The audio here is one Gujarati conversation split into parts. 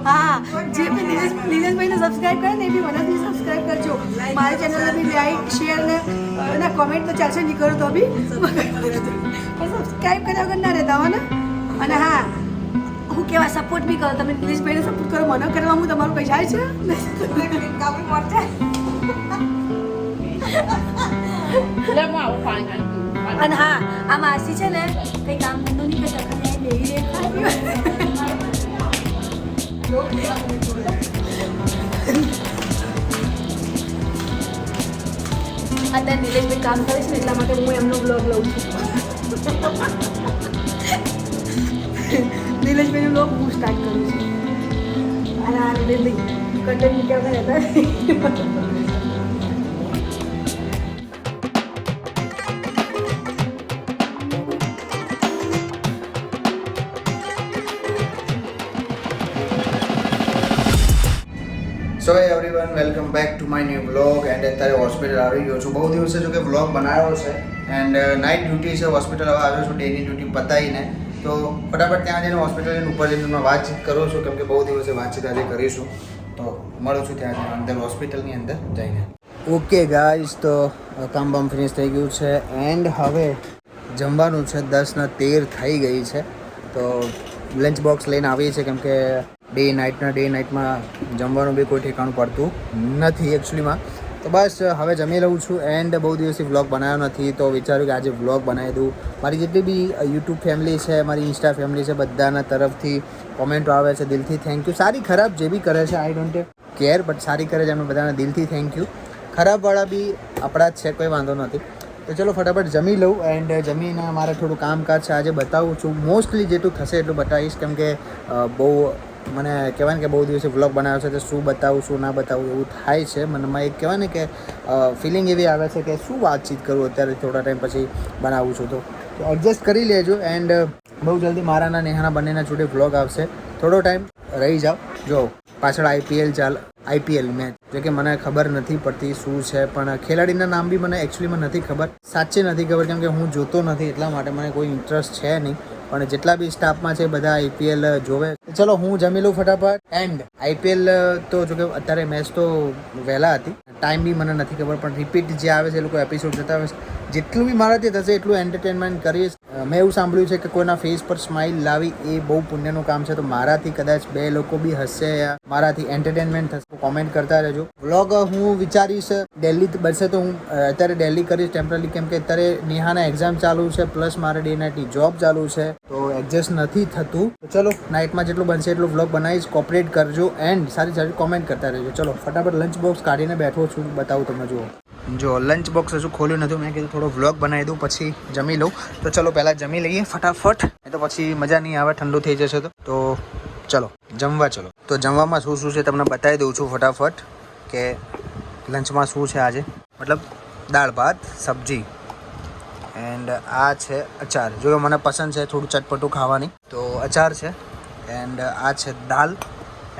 હા જે બી નીલેશભાઈને સબસ્ક્રાઈબ કરે ને એ બી મને બી સબસ્ક્રાઈબ કરજો મારી ચેનલને બી લાઈક શેર ને કોમેન્ટ તો ચાલશે નહીં કરો તો બી સબસ્ક્રાઈબ કર્યા વગર ના રહેતા હો ને અને હા હું કેવા સપોર્ટ બી કરો તમે નીલેશભાઈને સપોર્ટ કરો મને કરવા હું તમારું કંઈ જાય છે અને હા આ માસી છે ને કંઈ કામ ધંધો નહીં કરતા ખાલી બેહી અત્યારે નિલેશભાઈ કામ કરે છે ને એટલા માટે હું એમનો બ્લોગ લઉં છું નિલેશભાઈનો બ્લોગ હું સ્ટાર્ટ કરું છું અને આ નિલેશભાઈ કન્ટેન્ટ મૂક્યા વગર હતા so everyone welcome back to my new blog and અત્યારે હોસ્પિટલ આવી ગયો છું બહુ દિવસે જો કે બ્લોગ બનાવ્યો છે એન્ડ નાઇટ ડ્યુટી છે હોસ્પિટલ હવે આવ્યો છું ડેની ડ્યુટી પતાવીને તો ફટાફટ ત્યાં જઈને હોસ્પિટલની ઉપર જઈને વાતચીત કરું છું કેમ કે બહુ દિવસે વાતચીત આજે કરીશું તો મળું છું ત્યાં જઈને અંદર હોસ્પિટલની અંદર જઈને ઓકે ગાઈઝ તો કામ બામ ફિનિશ થઈ ગયું છે એન્ડ હવે જમવાનું છે 10:13 થઈ ગઈ છે તો લંચ બોક્સ લઈને આવીએ છીએ કેમ કે ડે નાઇટમાં જમવાનું બી કોઈ ઠેકાણું પડતું નથી એકચ્યુઅલીમાં તો બસ હવે જમી લઉં છું એન્ડ બહુ દિવસથી વ્લોગ બનાવ્યો નથી તો વિચાર્યું કે આજે વ્લોગ બનાવી દઉં મારી જેટલી બી યુટ્યુબ ફેમિલી છે મારી ઇન્સ્ટા ફેમિલી છે બધાના તરફથી કોમેન્ટો આવે છે દિલથી થેન્ક યુ સારી ખરાબ જે બી કરે છે આઈ ડોન્ટ કેર બટ સારી કરે છે એમને બધાને દિલથી થેન્ક યુ ખરાબવાળા બી આપણા જ છે કોઈ વાંધો નથી તો ચલો ફટાફટ જમી લઉં એન્ડ જમીને મારે થોડું કામકાજ છે આજે બતાવું છું મોસ્ટલી જેટલું થશે એટલું બતાવીશ કેમ કે બહુ મને કહેવાય ને કે બહુ દિવસે વ્લોગ બનાવ્યો છે તો શું બતાવું શું ના બતાવું એવું થાય છે મનમાં એક કહેવાય ને કે ફિલિંગ એવી આવે છે કે શું વાતચીત કરું અત્યારે થોડા ટાઈમ પછી બનાવું છું તો એડજસ્ટ કરી લેજો એન્ડ બહુ જલ્દી મારાના નેહાના બંનેના જોડે વ્લોગ આવશે થોડો ટાઈમ રહી જાઓ જો પાછળ આઈપીએલ મેચ જે કે મને ખબર નથી પડતી શું છે પણ ખેલાડીના નામ બી મને એકચ્યુઅલીમાં નથી ખબર સાચે નથી ખબર કેમ કે હું જોતો નથી એટલા માટે મને કોઈ ઇન્ટરેસ્ટ છે નહીં પણ જેટલા બી સ્ટાફમાં છે બધા આઈપીએલ જોવે ચલો હું જમી લઉં ફટાફટ એન્ડ આઈપીએલ તો જો કે અત્યારે મેચ તો વહેલા હતી ટાઈમ બી મને નથી ખબર પણ રિપીટ જે આવે છે એ લોકો એપિસોડ જતા આવે છે જેટલું બી મારાથી થશે એટલું એન્ટરટેનમેન્ટ કરીશ મેં એવું સાંભળ્યું છે કે કોઈના ફેસ પર સ્માઇલ લાવી એ બહુ પુણ્યનું કામ છે તો મારાથી કદાચ 2 લોકો બી હસશે મારાથી એન્ટરટેનમેન્ટ થશે કોમેન્ટ કરતા રહેજો વ્લોગ હું વિચારીશ દિલ્હી બનશે તો હું અત્યારે દિલ્હી કરીશ ટેમ્પરરી કેમ કે અત્યારે નેહાના એક્ઝામ ચાલુ છે પ્લસ મારે ડે નાઇટની જોબ ચાલુ છે તો એડજસ્ટ નથી થતું તો ચલો નાઇટમાં જેટલું બનશે એટલું વ્લોગ બનાવીશ કોપરેટ કરજો એન્ડ સારી સારી કોમેન્ટ કરતા રહેજો ચલો ફટાફટ લંચ બોક્સ કાઢીને બેઠો છું બતાવું તમે જુઓ જો લંચ બોક્સ હજુ ખોલ્યું નથી મેં કીધું થોડો વ્લોગ બનાવી દઉં પછી જમી લઉં તો ચલો પહેલાં જમી લઈએ ફટાફટ એ તો પછી મજા નહીં આવે ઠંડુ થઈ જશે તો ચલો જમવા ચલો તો જમવામાં શું શું છે તમને બતાવી દઉં છું ફટાફટ કે લંચમાં શું છે આજે મતલબ દાળ ભાત સબ્જી એન્ડ આ છે અચાર જો મને પસંદ છે થોડું ચટપટું ખાવાની તો અચાર છે એન્ડ આ છે દાલ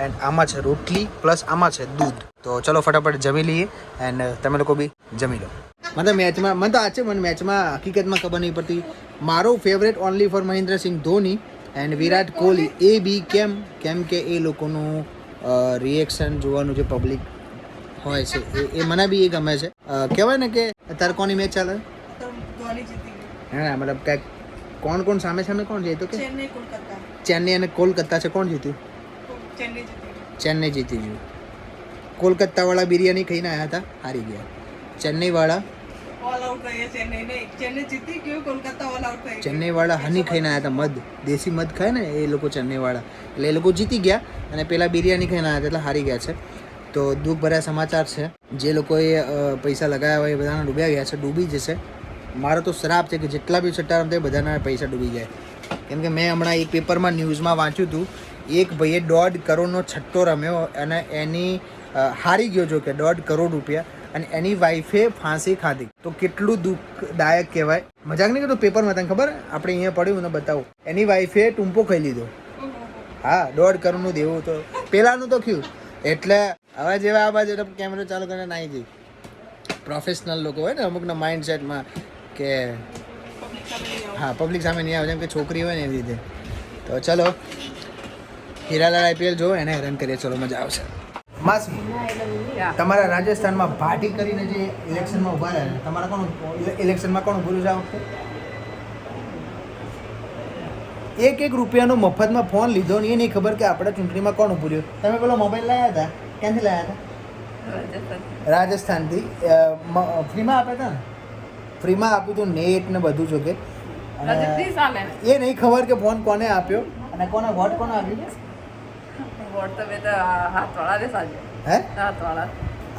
એન્ડ આમાં છે રોટલી પ્લસ આમાં છે દૂધ તો ચલો ફટાફટ જમી લઈએ એન્ડ તમે લોકો બી જમી લો મતલબ મેચમાં મને તો આ છે મને મેચમાં હકીકતમાં ખબર નહીં પડતી મારો favourite only for Mahendra Singh Dhoni and Virat Kohli એ બી કેમ કે એ લોકોનું રિએક્શન જોવાનું જે પબ્લિક હોય છે એ મને બી એ ગમે છે કહેવાય ને કે અત્યારે કોની મેચ ચાલે હા મતલબ કે કોણ સામે કોણ જીત્યું કે ચેન્નઈ અને કોલકાતા છે કોણ જીત્યું ચેન્નઈ જીતી ગયું કોલકાતાવાળા બિરયાની ખાઈને આવ્યા હતા હારી ગયા ચેન્નઈવાળા ચેન્નઈવાળા હની ખાઈને આવ્યા હતા મધ દેશી મધ ખાય ને એ લોકો ચેન્નઈવાળા એટલે એ લોકો જીતી ગયા અને પેલા બિરયાની ખાઈને આવ્યા હતા એટલે હારી ગયા છે તો દુઃખભર્યા સમાચાર છે જે લોકોએ પૈસા લગાવ્યા હોય એ બધાના ડૂબ્યા ગયા છે ડૂબી જશે મારો તો શ્રાપ છે કે જેટલા બી સટ્ટા રમતા બધાના પૈસા ડૂબી જાય કેમ કે મેં હમણાં એક પેપરમાં ન્યૂઝમાં વાંચ્યું હતું એક ભાઈએ 1.5 કરોડનો છટ્ટો રમ્યો અને એની હારી ગયો જો કે 1.5 કરોડ રૂપિયા અને એની વાઈફે ફાંસી ખાધી તો કેટલું દુઃખદાયક કહેવાય મજાક નહીં કરતો પેપરમાં તને ખબર આપણે અહીંયા પડ્યું ને બતાવું એની વાઈફે ટૂંપો ખાઈ લીધો હા 1.5 કરોડનું દેવું તો પેલાનું તો થયું એટલે હવે જેવા આ બાજુ કેમેરો ચાલુ કરીને નાઈ જઈ પ્રોફેશનલ લોકો હોય ને અમુકના માઇન્ડ સેટમાં કે હા પબ્લિક સામે નહીં આવે જેમ કે છોકરી હોય ને એવી રીતે તો ચલો હીરાલાલ આઈપીએલ જો એને હેરાન કરીએ, ચલો મજા આવશે. માસી, તમારા રાજસ્થાનમાં ભાટી કરીને જે ઇલેક્શનમાં ઉભા રહ્યા, તમારા કોણ ઇલેક્શનમાં કોણ ઉભું છે આ વખતે? 1 રૂપિયાનો મફતમાં ફોન લીધો ને એ નહીં ખબર કે આપણા ચૂંટણીમાં કોણ ઉભું રહ્યું. તમે પેલો મોબાઈલ લાવ્યા હતા, ક્યાંથી લાવ્યા હતા? રાજસ્થાનથી. ફ્રીમાં આપ્યા હતા ને? ફ્રીમાં આપ્યું હતું, નેટ ને બધું જો કે. એ નહીં ખબર કે ફોન કોને આપ્યો અને કોને વોટ કોને આપ્યું. હે?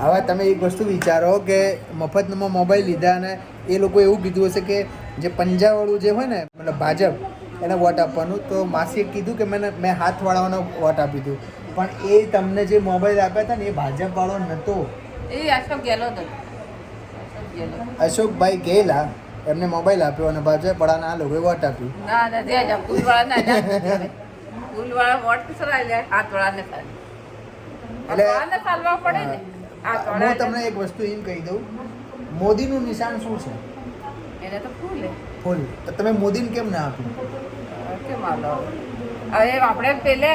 હવે તમે એક વસ્તુ વિચારો કે મફતમાં મોબાઈલ લીધા અને એ લોકો એવું કીધું હશે કે જે પંજાબવાળું જે હોય ને મતલબ ભાજપ એને વોટ આપવાનું, તો માસીએ કીધું કે મેં હાથવાળાનો વોટ આપી દીધું, પણ એ તમને જે મોબાઈલ આપ્યા હતા ને એ ભાજપવાળો નહોતો. અશોકભાઈ ગયેલા એમને મોબાઈલ આપ્યો અને ભાજપવાળાના આ લોકોએ વોટ આપ્યું. હું તમને એક વસ્તુ એમ કહી દઉં, મોદીનું નિશાન શું છે? ફૂલ. તો તમે મોદીને કેમ ના આપ્યું?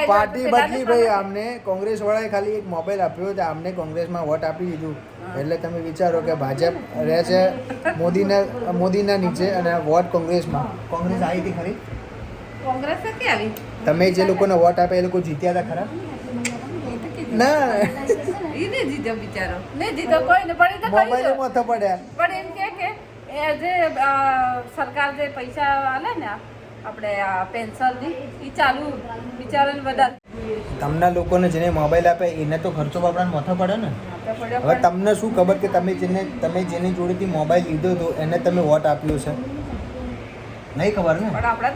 પાર્ટી બદલી ભાઈ. આમને કોંગ્રેસ વાળાએ ખાલી એક મોબાઈલ આપ્યો તો આમને કોંગ્રેસમાં વોટ આપી દીધું. એટલે તમે વિચારો કે ભાજપ રહે છે મોદીના નીચે અને વોટ કોંગ્રેસમાં. કોંગ્રેસ આવી હતી ખરી? તમે જે લોકોને વોટ આપ્યા એ લોકો જીત્યા હતા ખરા? ના, મોબાઈલ માથે પડ્યા. પણ એમ કે એ જે સરકાર જે પૈસા આલે ને આપણે આ પેન્શનની એ ચાલુ બિચારાને વધારે. તમને લોકોને જેને મોબાઈલ આપે એને તો ખર્ચો બાપડાને માથે પડે ને. હવે તમને શું ખબર કે તમે જેની જોડેથી મોબાઈલ લીધો હતો એને તમે વોટ આપ્યો છે? નહીં ખબર ને. પણ આપણે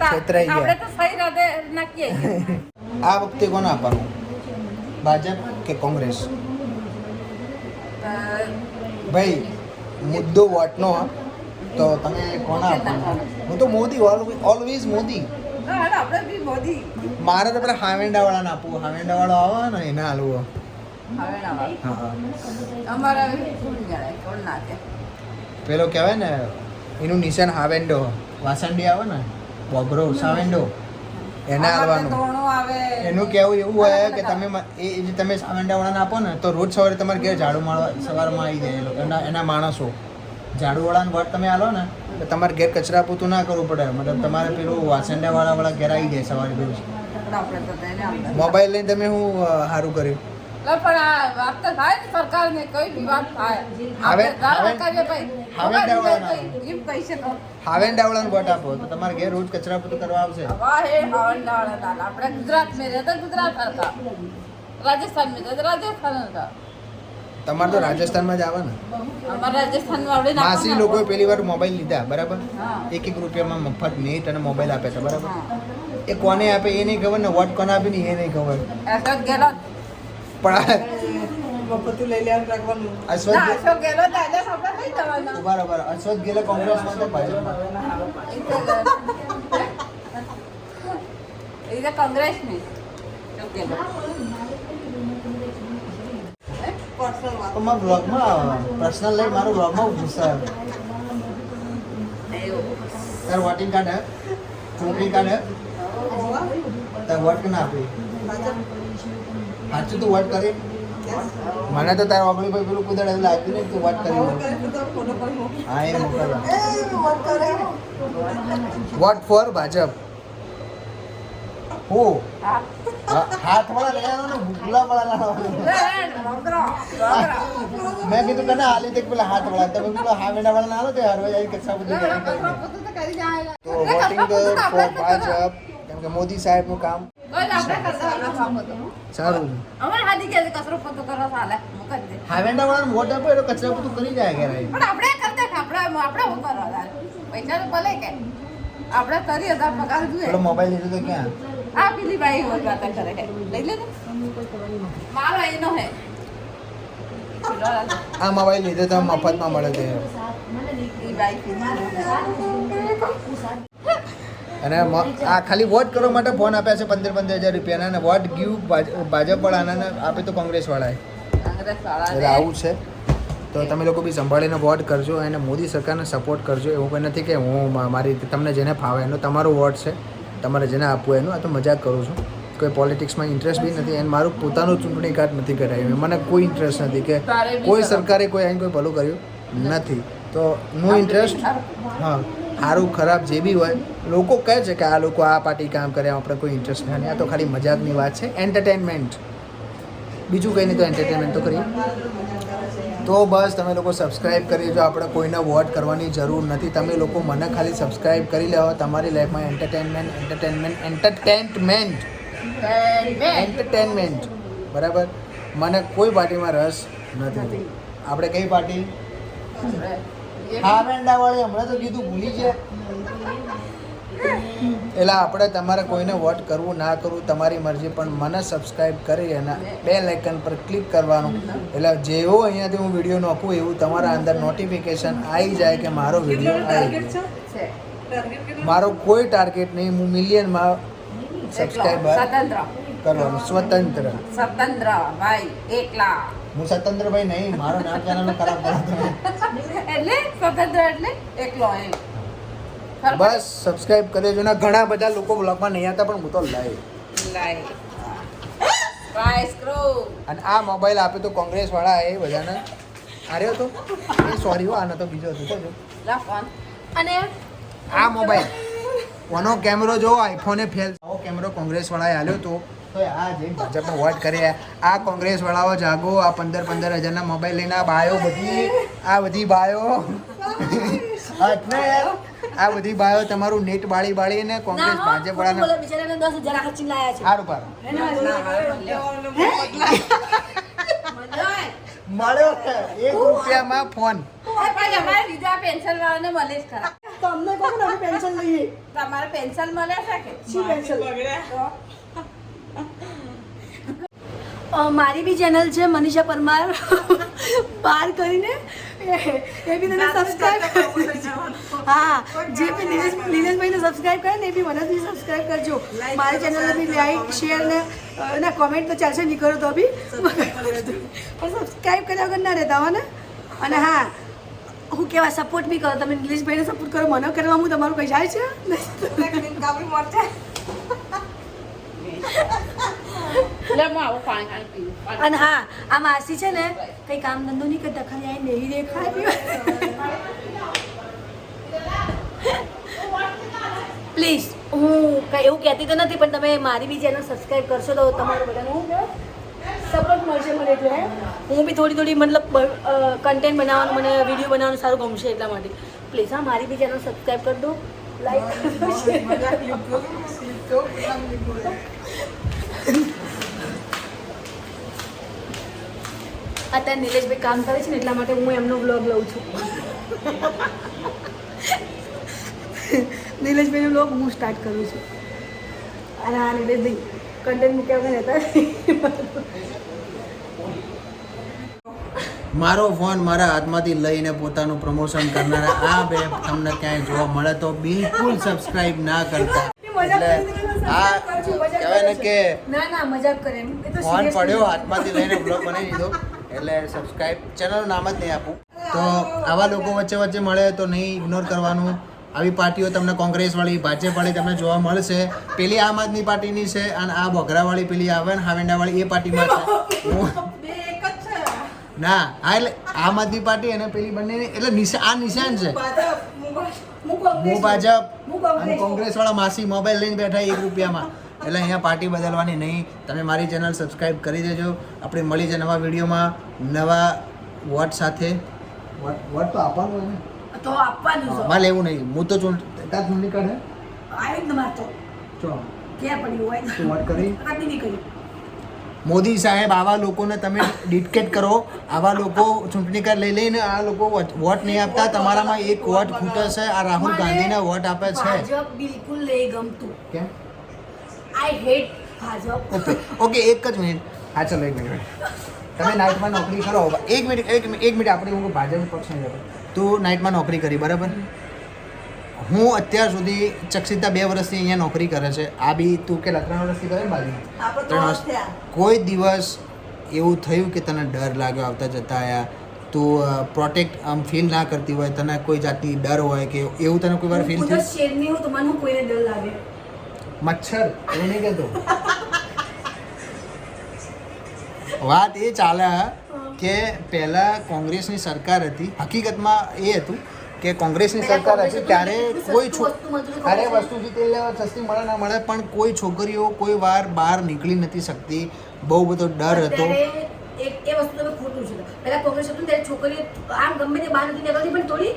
તો સહી રાધે નાખીએ. આ વખતે કોને આપવાનું, ભાજપ કે કોંગ્રેસ? ભાઈ મુદ્દો વોટનો, તો તમે કોને આપવાનું? હું તો મોદી, ઓલવેઝ મોદી. આપણે બી મોદી. મારે તો પેલા હાવેંડાવાળાને આપવું. હાવેંડાવાળો આવે ને એને હાલવું. પેલો કહેવાય ને એનું નિશાન હાવેન્ડો, વાસંડી આવે ને બોગરો સાવેન્ડો, એને હાલવાનું. એનું કહેવું એવું હોય કે તમે સાવેન્ડાવાળાને આપો ને તો રોજ સવારે તમારે ઘેર ઝાડુ મારવા સવારમાં આવી જાય એના માણસો. ઝાડુવાળાને વોટ તમે આલો ને તો તમારે ઘેર કચરા પોતું ના કરવું પડે, મતલબ તમારે પેલું વાસંડાવાળા ઘેર આવી જાય સવારે રોજ. મોબાઈલ લઈને તમે શું સારું કર્યું? પણ આ વાત તો થાય ને સરકારને કઈ બી વાત થાય. હાવેંડાવાળાને વોટ આપો તો તમારે ઘેર રોજ કચરા પોતું કરવા આવશે. આપણે ગુજરાત મેં રહેતા ગુજરાત હતા, રાજસ્થાન મેં રાજસ્થાન હતા. તમારે તો રાજસ્થાનમાં જ આવે ને. અમારા રાજસ્થાનમાં માસી લોકોએ પહેલી વાર મોબાઈલ લીધા બરાબર, 1 રૂપિયામાં મફત નેટ અને મોબાઈલ આપે છે બરાબર. એ કોને આપે એ નહીં ખબર ને વોટ કોને આપે ને એ નહીં ખબર. પણ અશ્વથ ગેલો કોંગ્રેસમાં તો ભાજપમાં. કોંગ્રેસ ને પર્સનલ લઈ મારું બ્લોગમાં પૂછશે. તાર વોટિંગ કાર્ડ હે, ચૂંટણી કાર્ડ હે, તાર વોટ કે ના આપી? સાચું તું વોટ કરી? મને તો તારા ઓગળી ભાઈ પેલું કુદાડ એવું લાગ્યું નહીં તું વોટ કરી. હા એ મોકલવા. Vote for Bhajap. હો હાથવાળા લઈ આવવાનો ને ભૂગલાવાળા લાવવાનો. મેં કીધું કે ના હાલી તે પેલા હાથવાળા, તમે પેલા હાવેડાવાળા ના આવો તો હરવા જાય કચરા બધું. તો વોટિંગ ફોર ભાજપ, કેમ કે મોદી સાહેબનું કામ સારું. હાવેડાવાળાને વોટ આપો એટલે કચરા બધું કરી જાય ઘરે. આપણે 30,000 પગાર જોઈએ. પેલો મોબાઈલ લીધો તો ક્યાં? આ પેલી ભાઈ હોય વાત કરે છે, લઈ લે ને. મારો એનો હે. આ મોબાઈલ લીધો તો મફતમાં મળે છે. અને આ ખાલી વોટ કરવા માટે ફોન આપ્યા છે 15,000 રૂપિયાના, અને વોટ ગીવ ભાજપ વાળાને આપે તો કોંગ્રેસ વાળાએ. એટલે આવું છે. તો તમે લોકો બી સંભાળીને વોટ કરજો અને મોદી સરકારને સપોર્ટ કરજો. એવું કંઈ નથી કે હું મારી તમને જેને ફાવે એનો તમારો વોટ છે, તમારે જેને આપવું એનું. આ તો મજાક કરું છું. કોઈ પોલિટિક્સમાં ઇન્ટરેસ્ટ બી નથી અને મારું પોતાનું ચૂંટણી કાર્ડ નથી કઢાવ્યું. મને કોઈ ઇન્ટરેસ્ટ નથી કે કોઈ સરકારે કોઈ આઈને કોઈ ભલું કર્યું નથી. તો નો ઇન્ટરેસ્ટ. હા, સારું ખરાબ જે બી હોય, લોકો કહે છે કે આ લોકો આ પાર્ટી કામ કરે, આપણે કોઈ ઇન્ટરેસ્ટ નથી. આ તો ખાલી મજાકની વાત છે, એન્ટરટેનમેન્ટ, બીજું કંઈ નહીં. તો એન્ટરટેનમેન્ટ તો કરીએ. તો બસ તમે લોકો સબસ્ક્રાઈબ કરી જો. આપણે કોઈને વોટ કરવાની જરૂર નથી. તમે લોકો મને ખાલી સબસ્ક્રાઈબ કરી લેવો. તમારી લાઈફમાં એન્ટરટેનમેન્ટ બરાબર. મને કોઈ પાર્ટીમાં રસ નથી. આપણે કઈ પાર્ટી? હા, વેંડાવાળી. હમણાં તો કીધું, ભૂલી ગયા. એટલે આપણે તમારે કોઈને વોટ કરવું ના કરવું તમારી મરજી, પણ મને સબસ્ક્રાઈબ કરી અને બેલ આઇકન પર ક્લિક કરવાનું. એટલે જેવો અહીંયાથી હું વિડીયો નાખું એવું તમારા અંદર નોટિફિકેશન આવી જાય કે મારો વિડીયો આવી ગયો. મારો કોઈ ટાર્ગેટ નહીં. હું મિલિયનમાં સબસ્ક્રાઈબર કરવાનું. સ્વતંત્ર ભાઈ એકલા. હું સ્વતંત્રભાઈ નહીં, મારો નામ ચેનલ ખરાબ કરો તમે. એટલે સ્વતંત્ર એટલે એકલો એમ. બસ સબસ્ક્રાઇબ કરી દેજો. ને ઘણા બધા લોકો બ્લોગમાં નહીં આવતા, પણ હું તો લાઈવ. અને આ મોબાઈલ આપ્યો તો કોંગ્રેસ વાળા એ બધાને. આર્યો તો એ સોરી હો, આનો તો બીજો હતો. અને આ મોબાઈલ કોનો કેમેરો જો આઈફોને ફેલ. આવો કેમેરો કોંગ્રેસ વાળાએ આલ્યો તો આ જે ભાજપનો વોટ કરે આ કોંગ્રેસ વાળાઓ જાગો. આ 15,000 મોબાઈલ લઈને આ બાયો બધી, આ બધી બાયો આ બધી બાયો તમારું નેટ બાળી ને કોંગ્રેસ ભાજપ વાળાને બિચારાને 10,000 ખર્ચીને લાયા છે. સારું પાર મળ્યો 1 રૂપિયામાં ફોન. પેન્શન વાળાને મળે જ ખરા. તો અમને કહો ને, અમે પેન્શન લઈએ. તમારે પેન્શન મળે છે કે શું પેન્શન? મારી બી ચેનલ છે મનીષા પરમાર બાર કરીને, એ બી તમે સબસ્ક્રાઈબ. હા, જે બી નિલેશભાઈને સબસ્ક્રાઈબ કરે ને એ બી મને બી સબસ્ક્રાઈબ કરજો. મારી ચેનલને બી લાઈક શેર ને કોમેન્ટ તો ચાલશે, નહીં કરો તો બી પણ સબસ્ક્રાઈબ કર્યા વગર ના રહેતા હો ને. અને હા, હું કેવા સપોર્ટ બી કરો. તમે નિલેશભાઈને સપોર્ટ કરો, મને કરવા હું તમારું કઈ જાય છે. અને હા, આ માસી છે ને કઈ કામ ધંધો નહીં કરતા, ખાલી આ નહીં રે ખાય પીવા. પ્લીઝ, હું કઈ એવું કહેતી તો નથી, પણ તમે મારી બી ચેનલ સબસ્ક્રાઈબ કરશો તો તમારું બધાનું સપોર્ટ મળશે મને. એટલે હું બી થોડી મતલબ કન્ટેન્ટ બનાવવાનું, મને વિડીયો બનાવવાનું સારું ગમશે, એટલા માટે પ્લીઝ હા મારી બી ચેનલ સબસ્ક્રાઈબ કરી દો, લાઈક અત્યારે નિલેશભાઈ કામ કરે છે ને એટલા માટે હું એમનો વ્લોગ લઉં છું. નિલેશભાઈનો વ્લોગ હું સ્ટાર્ટ કરું છું. અને હા નિલેશભાઈ કન્ટેન્ટ મૂક્યા વગર રહેતા. મારો ફોન મારા હાથમાંથી લઈને પોતાનું પ્રમોશન કરનારા આ બે તમને ક્યાંય જોવા મળે તો બિલકુલ સબસ્ક્રાઇબ ના કરતા. એટલે આ કહેવાય ને કે ના મજાક કરે. ફોન પડ્યો હાથમાંથી લઈને બ્લોગ બનાવી દીધો. એટલે સબસ્ક્રાઇબ ચેનલનું નામ જ નહીં આપું. તો આવા લોકો વચ્ચે મળે તો નહીં ઇગ્નોર કરવાનું. આવી પાર્ટીઓ તમને કોંગ્રેસવાળી, ભાજપવાળી તમને જોવા મળશે. પેલી આમ આદમી પાર્ટીની છે અને આ બોઘરાવાળી પેલી આવે ને હાવેંડાવાળી એ પાર્ટીમાં છે. ના હા, એટલે આમ આદમી પાર્ટી અને પેલી બંને એટલે આ નિશાન છે. હું ભાજપ અને કોંગ્રેસવાળા માસી મોબાઈલ લઈને બેઠા 1 રૂપિયામાં. એટલે અહીંયા પાર્ટી બદલવાની નહીં. તમે મારી ચેનલ સબસ્ક્રાઈબ કરી દેજો. આપણે મળી જાય નવા વિડીયોમાં નવા વોટ સાથે. વોટ તો આપવાનું હોય ને, તો આપવાનું છે. મારે લેવું નહીં. હું તો ચૂંટણી કાઢે આવી જ તમારે તો ચો ક્યાં પડ્યું હોય તું વોટ કરી આટલી નહીં કરી. મોદી સાહેબ આવા લોકોને તમે ડિટેક્ટ કરો. આવા લોકો ચૂંટણી કાર્ડ લઈને આ લોકો વોટ નહીં આપતા. તમારામાં એક વોટ ખૂટે છે. આ રાહુલ ગાંધીને વોટ આપે છે. ભાજપ બિલકુલ નહીં ગમતું. કેમ? I hate Bhajap. ઓકે એક જ મિનિટ. હા ચલો 1 મિનિટ. તમે નાઇટમાં નોકરી કરો. એક મિનિટ આપણે હું ભાજપ પક્ષ નહીં જતો. તું નાઇટમાં નોકરી કરી બરાબર. હું અત્યાર સુધી ચક્ષિતા 2 વર્ષથી અહીંયા નોકરી કરે છે. આ બી તું કે 3 વર્ષથી કરે બાજુ 3 વર્ષ. કોઈ દિવસ એવું થયું કે તને ડર લાગ્યો આવતા જતા આયા? તું પ્રોટેક્ટ આમ ફીલ ના કરતી હોય, તને કોઈ જાતની ડર હોય કે એવું તને કોઈ વાર ફીલ હું તો થયું? શેરની હું તો મને કોઈને ડર લાગે. મચ્છર એવું નહીં કહેતો. વાત એ ચાલે કે પહેલાં કોંગ્રેસની સરકાર હતી, હકીકતમાં એ હતું કે કોંગ્રેસની સરકાર હતી ત્યારે કોઈ અરે વસ્તુથી તેલ લેવા સસ્તી મળે ના મળે, પણ કોઈ છોકરીઓ કોઈ વાર બહાર નીકળી નથી શકતી, બહુ બધો ડર હતો. એ વસ્તુ તમે ખોટું છે. પહેલા કોંગ્રેસ હતું ત્યારે છોકરીઓ આમ ગમે તે બહાર નથી નીકળતી, પણ થોડી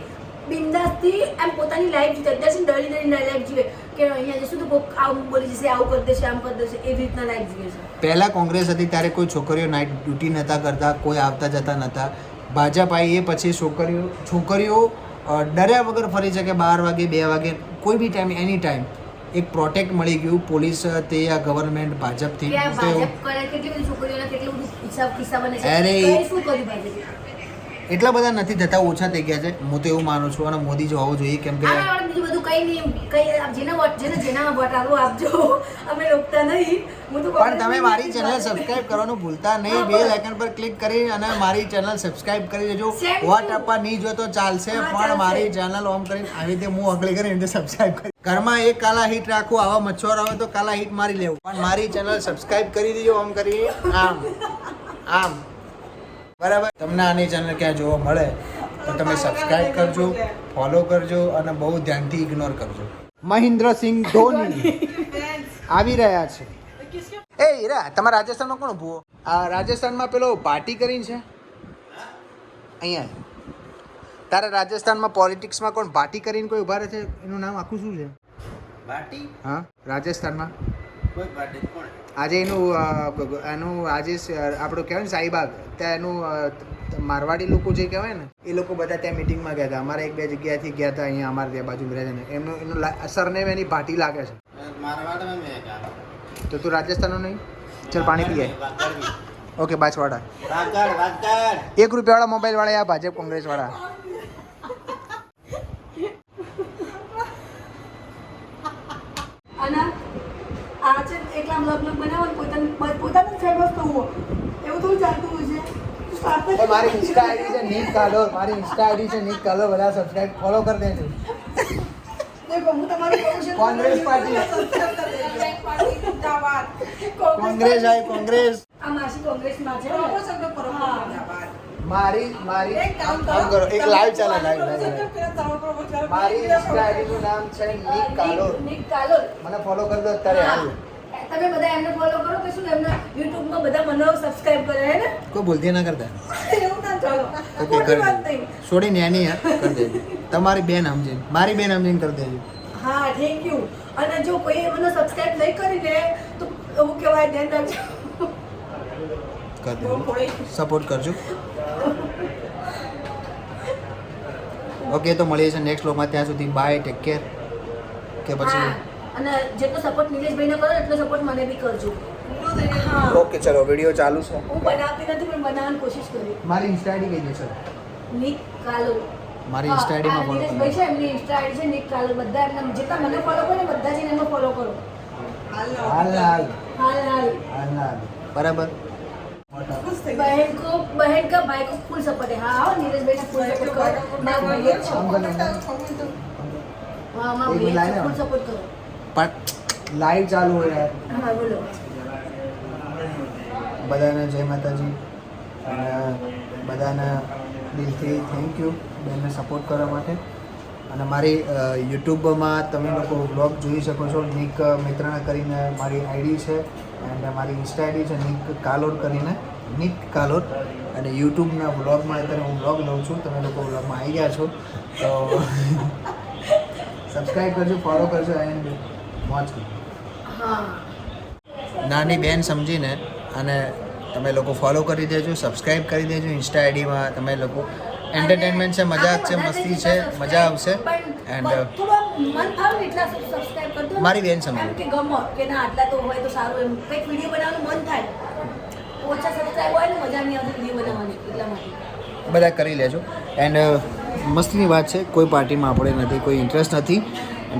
બિંદાસથી આમ પોતાની લાઈફ જીવે. અત્યારે ડરી લાઈફ જીવે કે અહીંયા જશું તો કોઈક આવું બોલી જશે, આવું કરી દેશે, આમ કરી દેશે, એવી રીતના લાઈફ જીવે છે. પહેલાં કોંગ્રેસ હતી ત્યારે કોઈ છોકરીઓ નાઇટ ડ્યુટી નહોતા કરતા, કોઈ આવતા જતા નહોતા. ભાજપ આવી એ પછી છોકરીઓ ડર્યા વગર ફરી શકે, 12 વાગે 2 વાગે કોઈ બી ટાઈમ એની ટાઈમ એક પ્રોટેક્ટ મળી ગયું પોલીસ તે આ ગવર્મેન્ટ ભાજપથી. અરે એટલા બધા નથી થતા, ઓછા થઈ ગયા છે, હું તો એવું માનું છું. અને મોદી જો હોવો જોઈએ, કેમ કે બધું કઈ નહીં, જેના વોટ આલો આપજો, અમે રોકતા નહીં. પણ તમે મારી ચેનલ સબસ્ક્રાઇબ કરવાનું ભૂલતા નહીં. બેલ આઇકન પર ક્લિક કરી અને મારી ચેનલ સબસ્ક્રાઇબ કરી દેજો. વોટ આપવા નહીં જો તો ચાલશે, પણ મારી ચેનલ ઓમ કરીને આવી રીતે હું અગલી કરીને સબસ્ક્રાઇબ કરી. ઘરમાં એક કાલા હીટ રાખું, આવા મચ્છર આવે તો કાલા હીટ મારી લેવું, પણ મારી ચેનલ સબસ્ક્રાઇબ કરી દેજો. ઓમ કરી આમ બરાબર. તમને આની ચેનલ ક્યાં જોવા મળે તો તમે સબસ્ક્રાઇબ કરજો, ફોલો કરજો અને બહુ ધ્યાનથી ઇગ્નોર કરજો. મહેન્દ્રસિંહ ધોની આવી રહ્યા છે. એ હીરા, તમારા રાજસ્થાનમાં કોણ ઊભું? આ રાજસ્થાનમાં પેલો પાર્ટી કરીને છે અહીંયા. તારા રાજસ્થાનમાં પોલિટિક્સમાં કોણ ભાટી કરીને કોઈ ઉભા રહે છે? એનું નામ આખું શું છે? ભાટી? હા, રાજસ્થાનમાં કોઈ ભાટી કોણ? આજે એનું આજે આપણું કહેવાય ને શાહીબાગ, ત્યાં એનું મારવાડી લોકો જે કહેવાય ને એ લોકો બધા ત્યાં મિટિંગમાં ગયા હતા. અમારા 1-2 જગ્યાએથી ગયા હતા અહીંયા અમારે ત્યાં બાજુ રહે છે ને, એનું સરનેમ એની ભાટી લાગે છે. તો તું રાજસ્થાનનો નહીં? ચાલ પાણી પીએ. ઓકે, બાજવાડા 1 રૂપિયાવાળા મોબાઈલ વાળા, આ ભાજપ કોંગ્રેસ વાળા. આ છે એકલા બ્લોગ બનાવવાનું, પોતાનું ફેમસ થવું, એવું થોડું ચાલતું હોય છે. મારી ઇન્સ્ટા આઈડી છે નીક કાલોર, મારી ઇન્સ્ટા આઈડી છે નીક કાલોર, બધા સબસ્ક્રાઇબ ફોલો કરી દેજો. દેખો હું તમારું પ્રમોશન કોંગ્રેસ પાર્ટી, કોંગ્રેસ આય કોંગ્રેસ. આ માસી કોંગ્રેસમાં છે. મારી કામ કરો, એક લાઈવ ચાલે, લાઈવ મારી ઇન્સ્ટા આઈડી નું નામ છે નીક કાલોર. મને ફોલો કરી દો અત્યારે હાલ. તમે બધા એમને ફોલો કરો કે શું એમને યુટ્યુબમાં બધા મને સબસ્ક્રાઇબ કરે હે ને? કોઈ ભૂલતી ના કરતા. એવું ના ચાલો. ઓકે, કરી દે. છોડી નેની યાર કરી દેજો. તમારી બેન સમજીને, મારી બેન સમજીને કરી દેજો. હા, થેન્ક યુ. અને જો કોઈ મને સબસ્ક્રાઇબ નહીં કરી દે તો એવું કહેવાય, ધ્યાન રાખજો. કરી દેજો, સપોર્ટ કરજો. ઓકે, તો મળીએ છીએ નેક્સ્ટ વ્લોગમાં. ત્યાં સુધી બાય, ટેક કેર. કે પછી અને જેટલો સપોર્ટ નિલેશભાઈને કરો એટલો સપોર્ટ મને બી કરજો. ઓકે, ચલો વિડીયો ચાલુ છે. હું બનાવતી નથી પણ બનાવવાની કોશિશ કરી. મારી ઇન્સ્ટા આઈડી કઈ છે? નિક કાલો. મારી ઇન્સ્ટા આઈડીમાં ફોલો કરો. નિલેશભાઈ છે, એમની ઇન્સ્ટા આઈડી છે નિક કાલો. બધા એમને જેટલા મને ફોલો કરે ને બધા જઈને એમને ફોલો કરો. હાલ બરાબર. बहन का भाई को फुल सपोर्ट है. हाँ, नीरज भाई ने फुल सपोर्ट करो. मैं भाई हाँ, मैं भाई फुल सपोर्ट करो. પણ લાઈવ ચાલુ હોય યાર. હા, બોલો. બધાને જય માતાજી અને બધાને દિલથી થેન્ક યુ બેનને સપોર્ટ કરવા માટે. અને મારી યુટ્યુબમાં તમે લોકો બ્લોગ જોઈ શકો છો. નિક મિત્રાણા કરીને મારી આઈડી છે એન્ડ મારી ઇન્સ્ટા આઈડી છે નિક કાલોર કરીને, નિક કાલોર. અને યુટ્યુબના બ્લોગમાં અત્યારે હું બ્લોગ લઉં છું. તમે લોકો બ્લોગમાં આવી ગયા છો તો સબસ્ક્રાઈબ કરજો, ફોલો કરજો એન્ડ વોચ કરજો. નાની બેન સમજીને અને તમે લોકો ફોલો કરી દેજો, સબસ્ક્રાઈબ કરી દેજો. ઇન્સ્ટા આઈડીમાં તમે લોકો એન્ટરટેનમેન્ટ છે, મજાક છે, મસ્તી છે, મજા આવશે. એન્ડ મારી બેન સમજો કે ગમો કે ના આટલા તો હોય તો સારું, એમ કંઈક વિડીયો બનાવવાનું મન થાય. ઓછા સબસ્ક્રાઇબ હોય ને મજા નહીં આવતી વિડીયો બનાવવાની, એટલા માટે બધા કરી લેજો. એન્ડ મસ્તીની વાત છે, કોઈ પાર્ટીમાં આપણે નથી, કોઈ ઇન્ટરેસ્ટ નથી.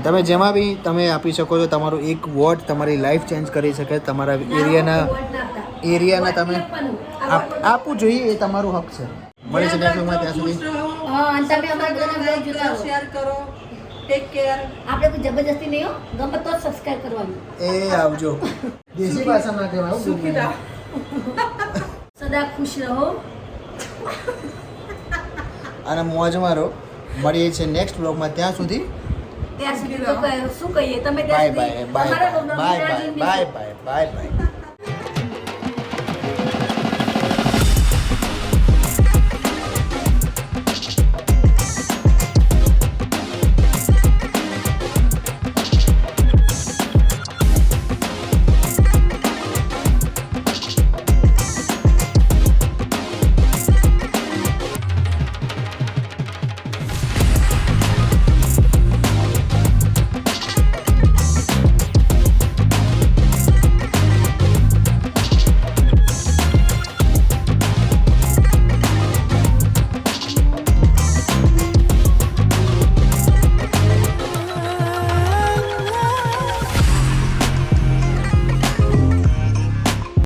તમે જેમાં બી તમે આપી શકો છો. તમારું એક વોટ તમારી લાઈફ ચેન્જ કરી શકે. તમારા એરિયાના તમે આપવું જોઈએ, એ તમારું હક છે. મળી શકે ત્યાં સુધી. હા, અને તમે અમારા ઘરના બ્લોગ જોતા રહો, શેર કરો, ટેક કેર. આપણે કોઈ જબરદસ્તી નહીં હો, ગમે તો સબસ્ક્રાઇબ કરવાનું. એ આવજો. દેશી ભાષામાં કહેવાય. સદા ખુશ રહો. અને મોજમાં રહો. મળીએ છીએ નેક્સ્ટ બ્લોગમાં. ત્યાં સુધી ત્યાં સુધી તો શું કહીએ તમે બાય ત્યાં બાય સુધી બાય તમારા bye bye bye bye bye.